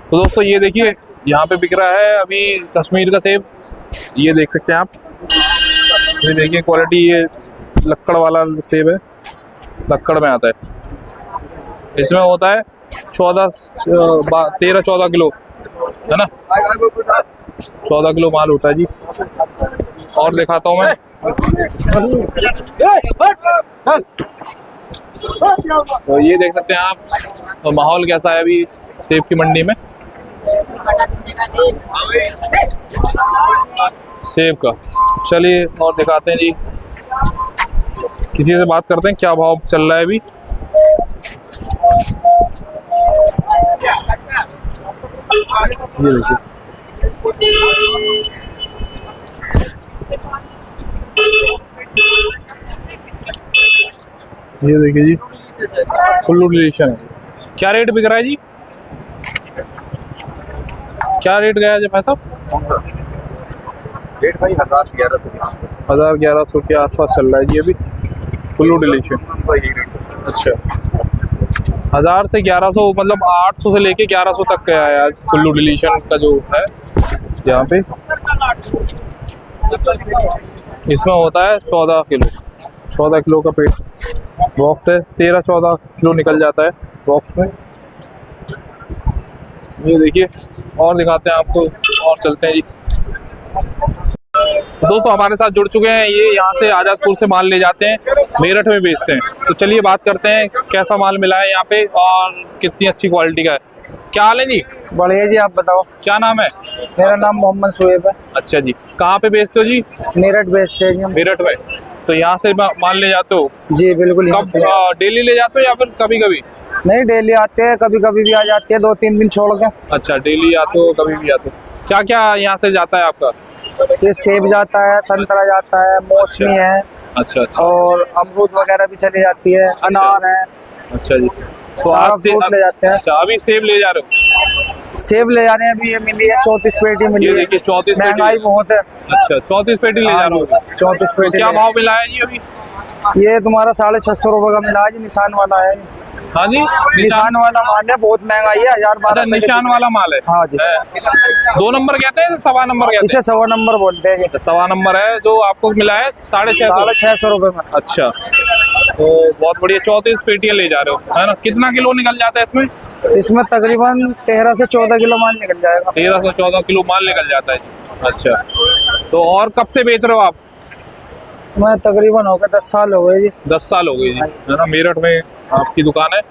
तो दोस्तों ये देखिए यहाँ पे बिक रहा है अभी कश्मीर का सेब। ये देख सकते हैं आप, ये देखिए क्वालिटी, ये लक्कड़ वाला सेब है, लक्कड़ में आता है। इसमें होता है 13-14 किलो है ना, 14 किलो माल होता है जी। और दिखाता हूँ मैं, तो ये देख सकते हैं आप तो माहौल कैसा है अभी सेब की मंडी में सेब का। चलिए और दिखाते हैं जी, किसी से बात करते हैं क्या भाव चल रहा है अभी। ये देखिए, ये देखिए जी, कुल्लू डिलीशन है। क्या रेट बिक रहा है जी, क्या रेट गया जी भाई साहब? रेट भाई 1000-1100 के आसपास चल रहा है जी अभी कुल्लू डिलीशन। अच्छा, 1000 से 1100, मतलब 800 से लेके 1100 तक का है आज कुल्लू डिलीशन का जो है यहाँ पे। इसमें होता है 14 किलो का पेट बॉक्स है, 13-14 किलो निकल जाता है बॉक्स में। ये देखिए और दिखाते हैं आपको, और चलते हैं जी। तो दोस्तों हमारे साथ जुड़ चुके हैं, ये यहाँ से आजादपुर से माल ले जाते हैं, मेरठ में बेचते हैं। तो चलिए बात करते हैं कैसा माल मिला है यहाँ पे और कितनी अच्छी क्वालिटी का है। क्या हाल है जी? बढ़िया जी, आप बताओ। क्या नाम है? मेरा नाम मोहम्मद शुएब है। अच्छा जी, कहाँ पे बेचते हो जी? मेरठ बेचते हैं जी हम। मेरठ में। तो यहाँ से माल ले जाते हो? जी बिल्कुल। कब डेली ले जाते हो या फिर कभी कभी? नहीं, डेली आते हैं, कभी कभी भी आ जाती है, 2-3 दिन छोड़ के। अच्छा, डेली आते हो कभी भी आते हो। क्या क्या यहाँ से जाता है आपका? ये सेब जाता है, संतरा जाता है, मौसमी है। अच्छा अच्छा, और अमरूद वगैरह भी चली जाती है, अनार है। अच्छा जी, तो सारा आज से फ्रूट ले जाते हैं। अच्छा, अभी सेब ले जा रहे हो? सेब ले जा रहे हैं, अभी ये मिली है 34 पेटी मिली ये है। देखिए 34 पेटी। महंगाई बहुत है। अच्छा, 34 पेटी ले जा रहे हो? 34 तो पेटी। क्या भाव मिला है जी अभी? ये तुम्हारा 650 रुपए का मिला है जी, निशान वाला है। हाँ जी, निशान वाला माल है, बहुत महंगाई है, 1012। अच्छा, निशान वाला माल है। हाँ जी। 2 नंबर कहते हैं, 1.25 नंबर कहते हैं? इसे 1.25 नंबर बोलते हैं जी। 1.25 नंबर है जो आपको मिला है 650 रुपए में। अच्छा, तो बहुत बढ़िया। 34 पेटियां ले जा रहे हो है ना। कितना किलो निकल जाता है इसमें? इसमें तकरीबन 13 से 14 किलो माल निकल जाएगा। 13 से 14 किलो माल निकल जाता है। अच्छा, तो और कब से बेच रहे हो आप? मैं तकरीबन हो गया 10 साल हो गए जी। 10 साल हो गए जी, है ना। मेरठ में आपकी दुकान है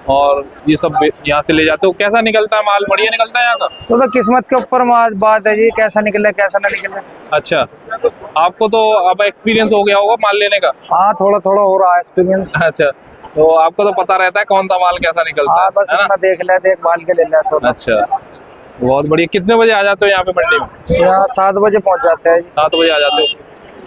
और ये सब यहाँ से ले जाते हो। कैसा निकलता है माल? बढ़िया निकलता है यहाँ का? तो किस्मत के ऊपर बात है जी, कैसा निकले कैसा ना निकले। अच्छा, आपको तो अब एक्सपीरियंस हो गया होगा माल लेने का? हाँ, थोड़ा थोड़ा हो रहा है एक्सपीरियंस। अच्छा, तो आपको तो पता रहता है कौन सा माल कैसा निकलता है? बस अपना देख भाल के ले लिया सोना। अच्छा, बहुत बढ़िया। कितने बजे आ जाते हो यहाँ पे मंडी में? यहाँ 7 बजे पहुँच जाते हैं जी। 7 बजे आ जाते हो?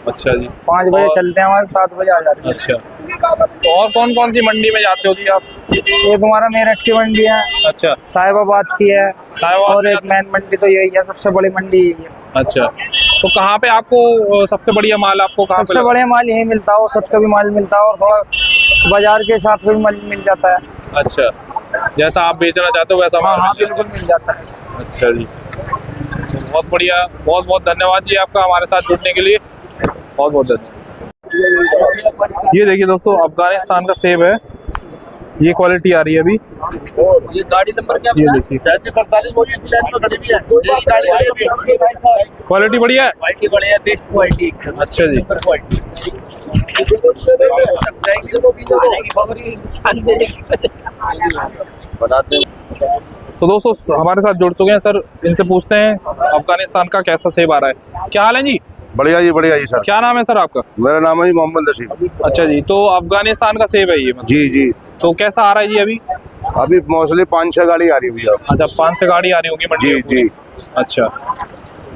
अच्छा जी। 5 बजे चलते हैं वहाँ, 7 बजे आ जाते हैं। अच्छा, तो और कौन कौन सी मंडी में जाते हो जी आप? ये तुम्हारा मेरठ की मंडी है। अच्छा, साहिबाबाद की है। और एक मेन मंडी तो यही है, सबसे बड़ी मंडी यही है। अच्छा, तो कहाँ पे आपको सबसे बढ़िया माल आपको कहाँ पे? सबसे बढ़िया माल यही मिलता है, औसत का भी माल मिलता है और थोड़ा बाजार के हिसाब से भी माल मिल जाता है। अच्छा, जैसा आप बेचना चाहते हो वैसा माल? हाँ, बिल्कुल मिल जाता है। अच्छा जी, तो बहुत बढ़िया। बहुत बहुत धन्यवाद जी आपका हमारे साथ जुड़ने के लिए, बहुत बहुत धन्यवाद। ये देखिए दोस्तों, अफगानिस्तान का सेब है, ये क्वालिटी आ रही है अभी। ये गाड़ी नंबर क्या? ये देखिए, 33-48 क्वालिटी बढ़िया है। क्वालिटी बढ़िया, बेस्ट क्वालिटी। अच्छा जी, तो दोस्तों हमारे साथ जुड़ चुके हैं सर, इनसे पूछते हैं अफगानिस्तान का कैसा सेब आ रहा है। क्या हाल है जी? बढ़िया जी, बढ़िया जी सर। क्या नाम है सर आपका? मेरा नाम है जी मोहम्मद नसीब। अच्छा जी, तो अफगानिस्तान का सेब है ये मतलब? जी जी। तो कैसा आ रहा है जी अभी? अभी मोस्टली 5-6 गाड़ी आ रही है भैया। अच्छा, 5-6 गाड़ी आ रही होगी मंडी जी में पूरी? जी। अच्छा,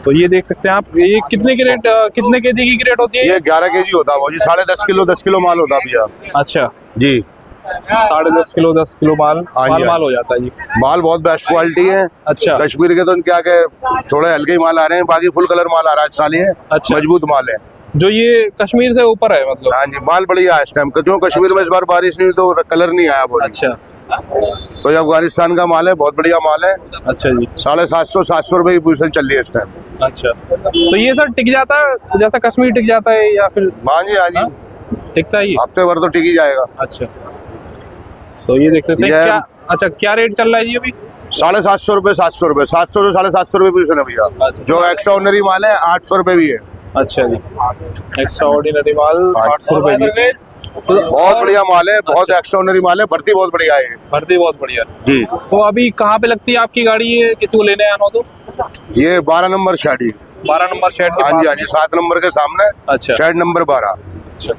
तो ये देख सकते हैं आप, ये कितने की रेट, कितने केजी की क्रेट होती है? ये 11 केजी होता है वो जी, 10.5 किलो 10 किलो माल होता है भैया। अच्छा जी, 10.5 किलो 10 किलो माल माल हो जाता है जी। माल बहुत बेस्ट क्वालिटी है। अच्छा, कश्मीर के तो क्या के थोड़े हल्के ही माल आ रहे हैं, बाकी फुल कलर माल आ रहा है साल। ये अच्छा, मजबूत माल है। जो ये कश्मीर से ऊपर है मतलब। हाँ जी, माल बढ़िया है इस टाइम। क्यों कश्मीर में इस बार बारिश नहीं हुई तो कलर नहीं आया बोली। अच्छा तो ये अफगानिस्तान का माल है, बहुत बढ़िया माल है। अच्छा जी। 750-700 रुपए की पोजीशन चल रही है इस टाइम। अच्छा, तो ये सर टिक जाता है जैसा कश्मीर टिक जाता है या फिर हाँ जी, हाँ जी, टिकता है ये? हफ्ते भर तो टिक ही जाएगा। अच्छा, तो ये देख सकते हैं ये- क्या। अच्छा, क्या रेट चल रहा है जी अभी? 750 रुपए, 700 रुपए, 700 से 750 रुपए पोजीशन है भैया। अच्छा। जो एक्स्ट्रा ऑर्डिनरी माल है 800 रुपए भी है। अच्छा जी, एक्स्ट्रा ऑर्डिनरी माल 800 रुपए की। बहुत बढ़िया माल है, बहुत एक्स्ट्रा ऑर्डिनरी माल है, भर्ती बहुत बढ़िया है। भर्ती बहुत बढ़िया। जी, तो अभी कहाँ पे लगती है आपकी गाड़ी? ये किसी को लेने आना हो तो? ये 12 नंबर शेड ही। 12 नंबर शेड के हाँ जी, पास हाँ जी, 7 नंबर के सामने। अच्छा। Shed number 12। अच्छा,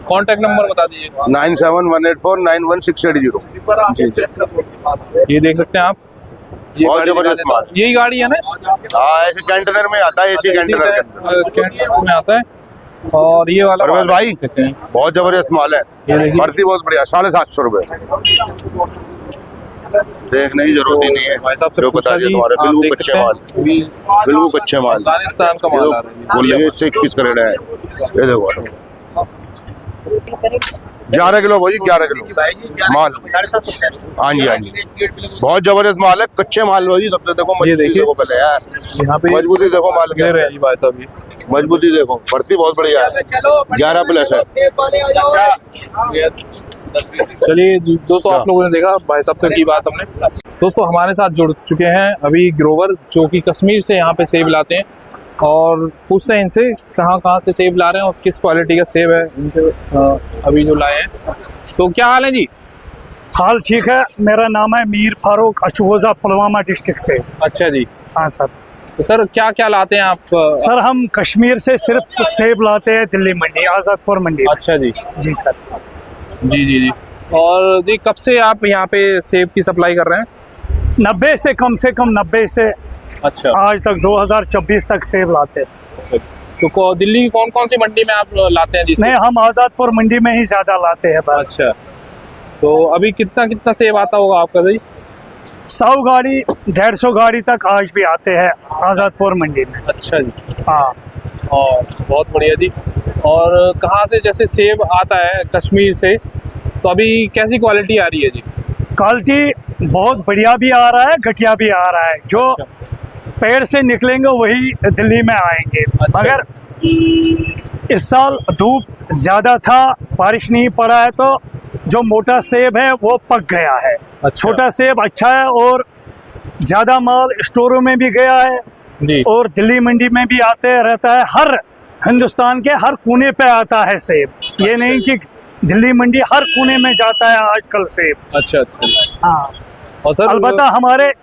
कॉन्टेक्ट नंबर बता दीजिए। 9718491680। जी जी, ये देख सकते हैं आप। ये बहुत गाड़ी जबरदस्त दिखा देता हूँ। माल। यही गाड़ी है ना? हाँ, ऐसे कंटेनर में आता है, ऐसे कंटेनर के अंदर। कैंटीन में आता है। और ये वाला परवेज भाई, देख सकते हैं। बहुत जबरदस्त माल है, ये देखिए। भर्ती बहुत बढ़िया। 750 रुपए। देखने की जरूरत ही नहीं है। भाई साहब से जो पूछा बता दिया जी, तुम्हारे, आप बिल्कुल देख कच्चे सकते हैं। माल, ये बिल्कुल कच्चे माल। अफगानिस्तान का माल आ रहा है। बोल रहे इससे 21 करेड़ है। ये देखो 11 किलो भाई, 11 किलो माल। हाँ जी, हाँ जी, बहुत जबरदस्त माल है, कच्चे माल भाई। सबसे देखो ये मजबूती देखिए। देखो पहले यार, यहाँ पे मजबूती देखो माल दे के, रहे हैं जी भाई साहब ये। मजबूती देखो, भर्ती बहुत बढ़िया है। 11 प्लस है। चलिए दोस्तों, आप लोगों ने देखा भाई साहब से की बात हमने। दोस्तों हमारे साथ जुड़ चुके हैं अभी ग्रोवर, जो कि कश्मीर से यहाँ पे सेब लाते हैं, और पूछते हैं इनसे कहाँ से सेब ला रहे हैं और किस क्वालिटी का सेब है इनसे अभी जो लाए हैं। तो क्या हाल है जी? हाल ठीक है। मेरा नाम है मीर फारूक, अचवोजा, पुलवामा डिस्ट्रिक्ट से। अच्छा जी। हाँ सर। तो सर क्या क्या लाते हैं आप? सर हम कश्मीर से सिर्फ सेब लाते हैं, दिल्ली मंडी, आज़ादपुर मंडी। अच्छा जी। जी सर। जी जी जी। और जी कब से आप यहाँ पे सेब की सप्लाई कर रहे हैं? 90 से कम 90 से अच्छा। आज तक 2024 तक सेब लाते हैं। तो दिल्ली की कौन कौन सी मंडी में आप लाते हैं जी? नहीं, हम आज़ादपुर मंडी में ही ज़्यादा लाते हैं बस। अच्छा, तो अभी कितना कितना सेब आता होगा आपका जी? 100 गाड़ी 150 गाड़ी तक आज भी आते हैं आज़ादपुर मंडी में। अच्छा जी। हाँ। और बहुत बढ़िया जी। और कहाँ से जैसे सेब आता है कश्मीर से, तो अभी कैसी क्वालिटी आ रही है जी? क्वालिटी बहुत बढ़िया भी आ रहा है, घटिया भी आ रहा है। जो पेड़ से निकलेंगे वही दिल्ली में आएंगे। अच्छा। अगर इस साल धूप ज़्यादा था, बारिश नहीं पड़ा है, तो जो मोटा सेब है वो पक गया है। अच्छा। छोटा सेब अच्छा है और ज़्यादा माल स्टोरों में भी गया है जी। और दिल्ली मंडी में भी आते रहता है। हर हिंदुस्तान के हर कोने पे आता है सेब। ये नहीं कि दिल्ली मंडी, हर कोने में जाता है आजकल सेब। अच्छा अच्छा। हाँ। और सर अलबत्ता हमारे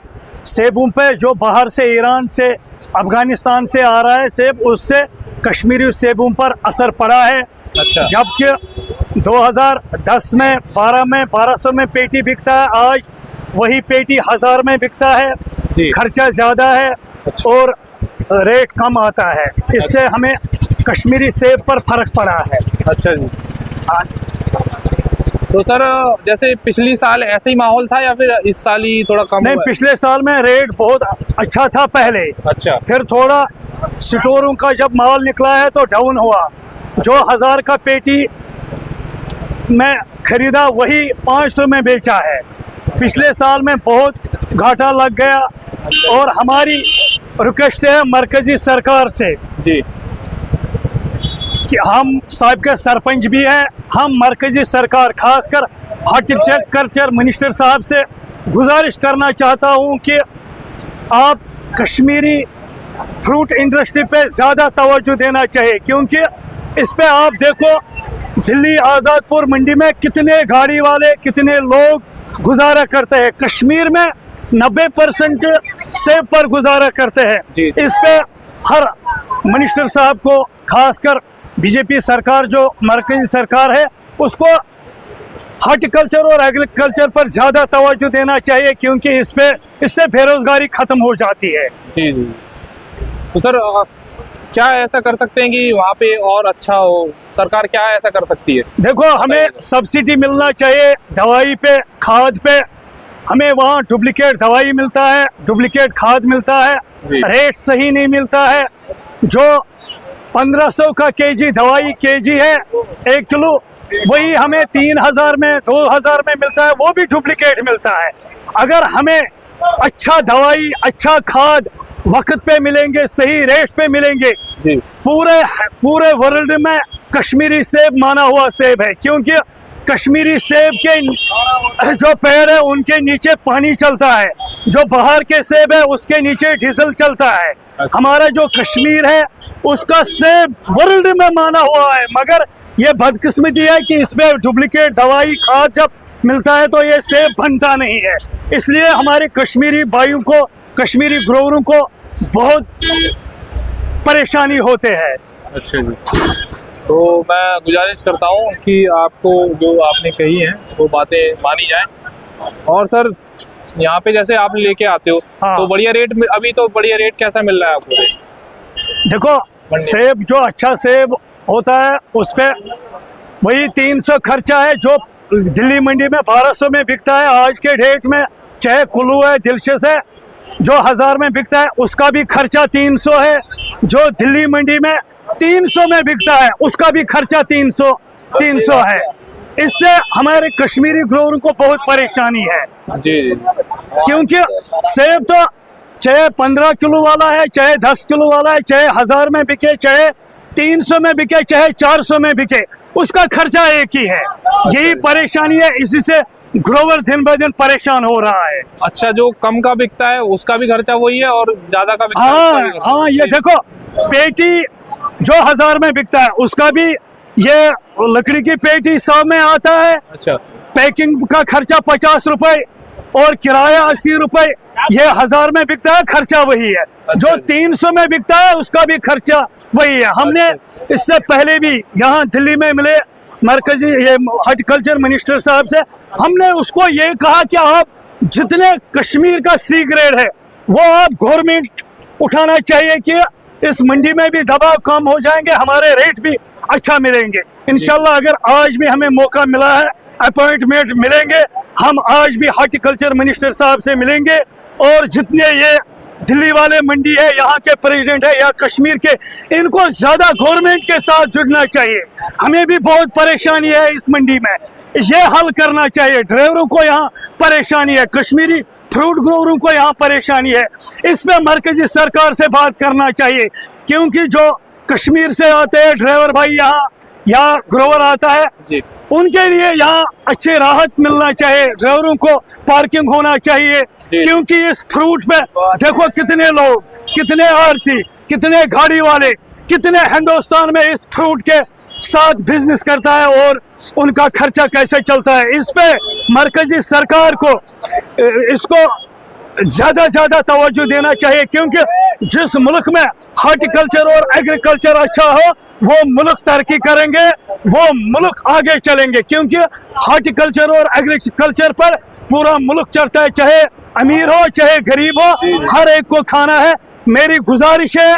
सेबों पे जो बाहर से, ईरान से, अफगानिस्तान से आ रहा है सेब, उससे कश्मीरी सेबों पर असर पड़ा है। अच्छा। जबकि 2010 में 12 में 1200 में पेटी बिकता है, आज वही पेटी 1000 में बिकता है। जी। खर्चा ज़्यादा है और रेट कम आता है। इससे हमें कश्मीरी सेब पर फर्क पड़ा है। अच्छा जी। हाँ। तो सर जैसे पिछली साल ऐसे ही माहौल था या फिर इस साल ही थोड़ा कम नहीं, हुआ है? पिछले साल में रेट बहुत अच्छा था पहले, अच्छा। फिर थोड़ा स्टोरों का जब माल निकला है तो डाउन हुआ। जो 1000 का पेटी मैं खरीदा वही 500 में बेचा है। पिछले साल में बहुत घाटा लग गया। और हमारी रिक्वेस्ट है मरकजी सरकार से जी। कि हम साहब के सरपंच भी हैं, हम मरकजी सरकार खासकर हॉर्टिकल्चर मिनिस्टर साहब से गुजारिश करना चाहता हूं कि आप कश्मीरी फ्रूट इंडस्ट्री पे ज़्यादा तवज्जो देना चाहिए। क्योंकि इस पे आप देखो दिल्ली आज़ादपुर मंडी में कितने गाड़ी वाले, कितने लोग गुजारा करते हैं। कश्मीर में 90% सेब पर गुजारा करते हैं। जी। इस पे हर मिनिस्टर साहब को, खासकर बीजेपी सरकार जो मरकजी सरकार है, उसको हॉर्टिकल्चर और एग्रीकल्चर पर ज़्यादा तवज्जो देना चाहिए। क्योंकि इससे बेरोजगारी ख़त्म हो जाती है। जी जी। तो सर क्या ऐसा कर सकते हैं कि वहाँ पे और अच्छा हो? सरकार क्या ऐसा कर सकती है? देखो, हमें सब्सिडी मिलना चाहिए दवाई पे, खाद पे। हमें वहाँ डुप्लीकेट दवाई मिलता है, डुप्लीकेट खाद मिलता है, जी। रेट सही नहीं मिलता है। जो 1500 का केजी दवाई केजी है 1 किलो, वही हमें 3000 में 2000 में मिलता है, वो भी डुप्लीकेट मिलता है। अगर हमें अच्छा दवाई अच्छा खाद वक्त पे मिलेंगे, सही रेट पे मिलेंगे, पूरे वर्ल्ड में कश्मीरी सेब माना हुआ सेब है, क्योंकि कश्मीरी सेब के जो पेड़ है उनके नीचे पानी चलता है, जो बाहर के सेब है उसके नीचे डीजल चलता है। हमारा जो कश्मीर है उसका सेब वर्ल्ड में माना हुआ है, मगर ये बदकिस्मती है कि इसमें डुप्लीकेट दवाई खाद जब मिलता है तो ये सेब बनता नहीं है। इसलिए हमारे कश्मीरी भाइयों को, कश्मीरी ग्रोवरों को बहुत परेशानी होते हैं। अच्छा जी, तो मैं गुजारिश करता हूँ कि आपको जो आपने कही हैं वो बातें मानी जाएं। और सर यहाँ पे जैसे आप लेके आते हो तो बढ़िया रेट, अभी तो बढ़िया रेट कैसा मिल रहा है आपको? देखो, सेब जो अच्छा सेब होता है उस पे वही 300 खर्चा है, जो दिल्ली मंडी में 1200 में बिकता है आज के डेट में। चाहे कुल्लू है, दिलशिश है, जो 1000 में बिकता है उसका भी खर्चा 300 है। जो दिल्ली मंडी में 300 में बिकता है उसका भी खर्चा 300 है। इससे हमारे कश्मीरी ग्रोवर को बहुत परेशानी है जी, क्योंकि सेब तो चाहे 15 किलो वाला है, चाहे 10 किलो वाला है, चाहे 1000 में बिके, चाहे 300 में बिके, चाहे 400 में बिके, उसका खर्चा एक ही है। यही परेशानी है, इसी से ग्रोवर दिन ब दिन परेशान हो रहा है। अच्छा, जो कम का बिकता है उसका भी खर्चा वही है और ज्यादा का बिकता है? हाँ, ये देखो, पेटी जो 1000 में बिकता है उसका भी, ये लकड़ी की पेटी 100 में आता है। अच्छा, पैकिंग का खर्चा 50 रुपए और किराया 80 रुपए। ये 1000 में बिकता है, खर्चा वही है। जो 300 में बिकता है उसका भी खर्चा वही है। हमने इससे पहले भी यहाँ दिल्ली में मिले मरकजी ये हॉर्टिकल्चर मिनिस्टर साहब से, हमने उसको ये कहा कि आप जितने कश्मीर का सी ग्रेड है वो आप गवर्नमेंट उठाना चाहिए कि इस मंडी में भी दबाव कम हो जाएंगे, हमारे रेट भी अच्छा मिलेंगे। इंशाल्लाह अगर आज भी हमें मौका मिला है, अपॉइंटमेंट मिलेंगे, हम आज भी हॉर्टिकल्चर मिनिस्टर साहब से मिलेंगे। और जितने ये दिल्ली वाले मंडी है, यहाँ के प्रेसिडेंट है या कश्मीर के, इनको ज्यादा गवर्नमेंट के साथ जुड़ना चाहिए। हमें भी बहुत परेशानी है इस मंडी में, ये हल करना चाहिए। ड्राइवरों को यहाँ परेशानी है, कश्मीरी फ्रूट ग्रोवरों को यहाँ परेशानी है। इस पे मरकजी सरकार से बात करना चाहिए, क्योंकि जो कश्मीर से आते हैं ड्राइवर भाई यहाँ ग्रोवर आता है, उनके लिए यहाँ अच्छे राहत मिलना चाहिए। ड्राइवरों को पार्किंग होना चाहिए, क्योंकि इस फ्रूट पे देखो कितने लोग, कितने आरती, कितने गाड़ी वाले, कितने हिंदुस्तान में इस फ्रूट के साथ बिजनेस करता है और उनका खर्चा कैसे चलता है। इस पे मरकजी सरकार को इसको ज्यादा तवज्जो देना चाहिए, क्योंकि जिस मुल्क में हॉर्टिकल्चर और एग्रीकल्चर अच्छा हो वो मुल्क तरक्की करेंगे, वो मुल्क आगे चलेंगे। क्योंकि हॉर्टिकल्चर और एग्रीकल्चर पर पूरा मुल्क चलता है, चाहे अमीर हो चाहे गरीब हो, हर एक को खाना है। मेरी गुजारिश है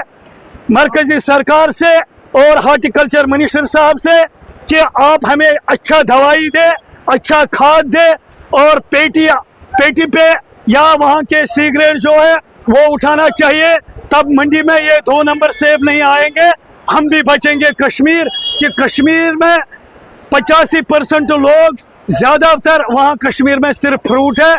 मरकजी सरकार से और हॉर्टिकल्चर मिनिस्टर साहब से कि आप हमें अच्छा दवाई दे, अच्छा खाद दे, और पेटी पे या वहाँ के सी ग्रेड जो है वो उठाना चाहिए। तब मंडी में ये 2 नंबर सेब नहीं आएंगे, हम भी बचेंगे। कश्मीर कि कश्मीर में 85% लोग, ज्यादातर वहाँ कश्मीर में सिर्फ फ्रूट है,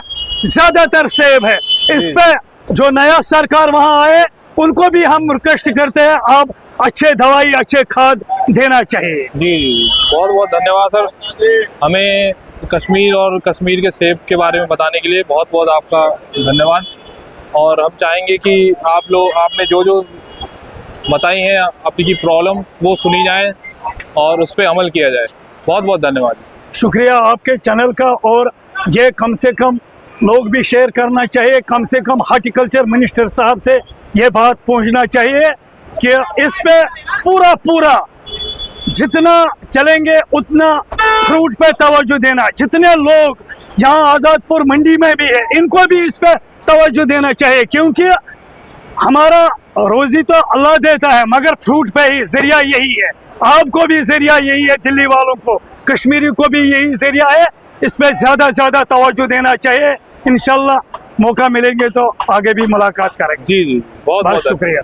ज्यादातर सेब है। इस पे जो नया सरकार वहाँ आए उनको भी हम रिक्वेस्ट करते हैं, आप अच्छे दवाई अच्छे खाद देना चाहिए। जी, बहुत बहुत धन्यवाद सर, हमें कश्मीर और कश्मीर के सेब के बारे में बताने के लिए बहुत बहुत आपका धन्यवाद। और हम चाहेंगे कि आपने जो बताई हैं आपकी प्रॉब्लम वो सुनी जाए और उस पर अमल किया जाए। बहुत बहुत धन्यवाद। शुक्रिया आपके चैनल का, और ये कम से कम लोग भी शेयर करना चाहिए। कम से कम हॉर्टिकल्चर मिनिस्टर साहब से ये बात पहुंचना चाहिए कि इस पे पूरा जितना चलेंगे उतना फ्रूट पे तवज्जो देना। जितने लोग यहाँ आज़ादपुर मंडी में भी है, इनको भी इस पे तवज्जो देना चाहिए, क्योंकि हमारा रोजी तो अल्लाह देता है, मगर फ्रूट पे ही जरिया यही है। आपको भी जरिया यही है, दिल्ली वालों को, कश्मीरी को भी यही जरिया है। इस पे ज्यादा तवज्जो देना चाहिए। इंशाल्लाह मौका मिलेंगे तो आगे भी मुलाकात करेंगे। जी, बहुत शुक्रिया।